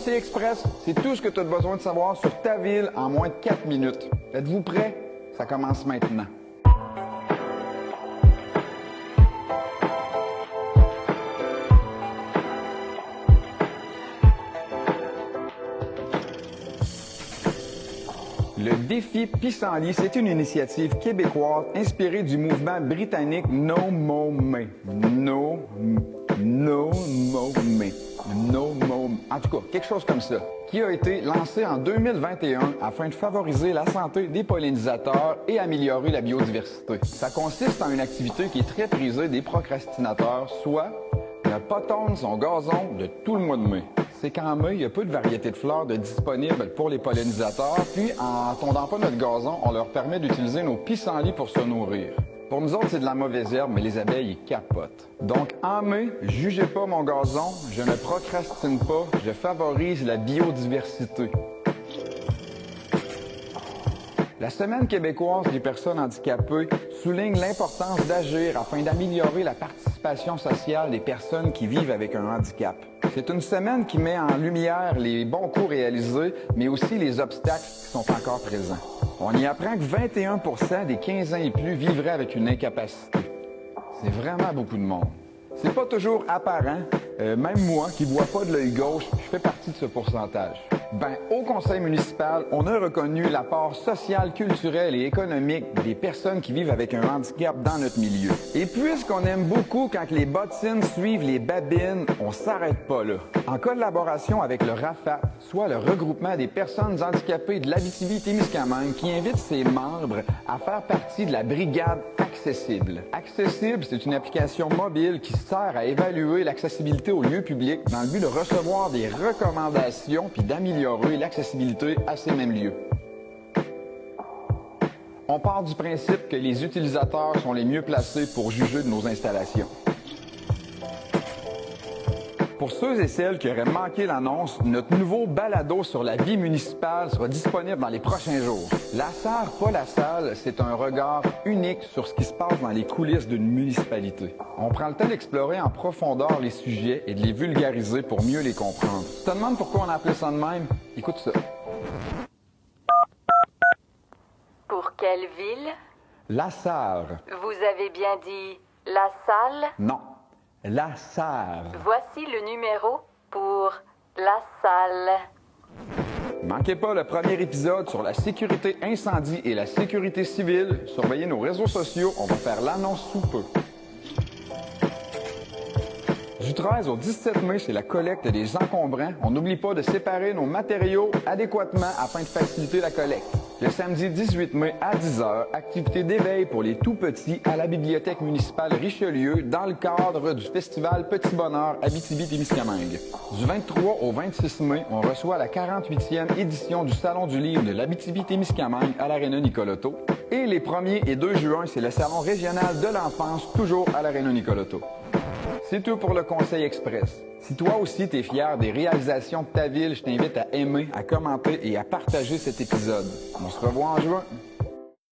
Conseil Express, c'est tout ce que tu as besoin de savoir sur ta ville en moins de 4 minutes. Êtes-vous prêts? Ça commence maintenant. Le défi Pissenlit, c'est une initiative québécoise inspirée du mouvement britannique No Mo Me. En tout cas, quelque chose comme ça, qui a été lancé en 2021 afin de favoriser la santé des pollinisateurs et améliorer la biodiversité. Ça consiste en une activité qui est très prisée des procrastinateurs, soit ne pas tondre son gazon de tout le mois de mai. C'est qu'en mai, il y a peu de variétés de fleurs disponibles pour les pollinisateurs, puis en tondant pas notre gazon, on leur permet d'utiliser nos pissenlits pour se nourrir. Pour nous autres, c'est de la mauvaise herbe, mais les abeilles, ils capotent. Donc, en mai, jugez pas mon gazon, je ne procrastine pas, je favorise la biodiversité. La Semaine québécoise des personnes handicapées souligne l'importance d'agir afin d'améliorer la participation sociale des personnes qui vivent avec un handicap. C'est une semaine qui met en lumière les bons coups réalisés, mais aussi les obstacles qui sont encore présents. On y apprend que 21% des 15 ans et plus vivraient avec une incapacité. C'est vraiment beaucoup de monde. C'est pas toujours apparent. Même moi, qui vois pas de l'œil gauche, je fais partie de ce pourcentage. Au conseil municipal, on a reconnu l'apport social, culturel et économique des personnes qui vivent avec un handicap dans notre milieu. Et puisqu'on aime beaucoup quand les bottines suivent les babines, on s'arrête pas là. En collaboration avec le RAFAT, soit le regroupement des personnes handicapées de l'Abitibi-Témiscamingue, qui invite ses membres à faire partie de la brigade Accessible. Accessible, c'est une application mobile qui sert à évaluer l'accessibilité aux lieux publics dans le but de recevoir des recommandations puis d'améliorer l'accessibilité à ces mêmes lieux. On part du principe que les utilisateurs sont les mieux placés pour juger de nos installations. Pour ceux et celles qui auraient manqué l'annonce, notre nouveau balado sur la vie municipale sera disponible dans les prochains jours. La SAR, pas la salle, c'est un regard unique sur ce qui se passe dans les coulisses d'une municipalité. On prend le temps d'explorer en profondeur les sujets et de les vulgariser pour mieux les comprendre. Tu te demandes pourquoi on a appelé ça de même? Écoute ça. Pour quelle ville? La SAR. Vous avez bien dit la salle? Non. La SAR. Voici le numéro pour la salle. Manquez pas le premier épisode sur la sécurité incendie et la sécurité civile. Surveillez nos réseaux sociaux, on va faire l'annonce sous peu. Du 13 au 17 mai, c'est la collecte des encombrants. On n'oublie pas de séparer nos matériaux adéquatement afin de faciliter la collecte. Le samedi 18 mai à 10h, activité d'éveil pour les tout-petits à la Bibliothèque municipale Richelieu dans le cadre du festival Petit Bonheur Abitibi-Témiscamingue. Du 23 au 26 mai, on reçoit la 48e édition du Salon du livre de l'Abitibi-Témiscamingue à l'Aréna Nicoletto. Et les 1er et 2 juin, c'est le Salon régional de l'enfance, toujours à l'Aréna Nicoletto. C'est tout pour le Conseil Express. Si toi aussi t'es fier des réalisations de ta ville, je t'invite à aimer, à commenter et à partager cet épisode. On se revoit en juin.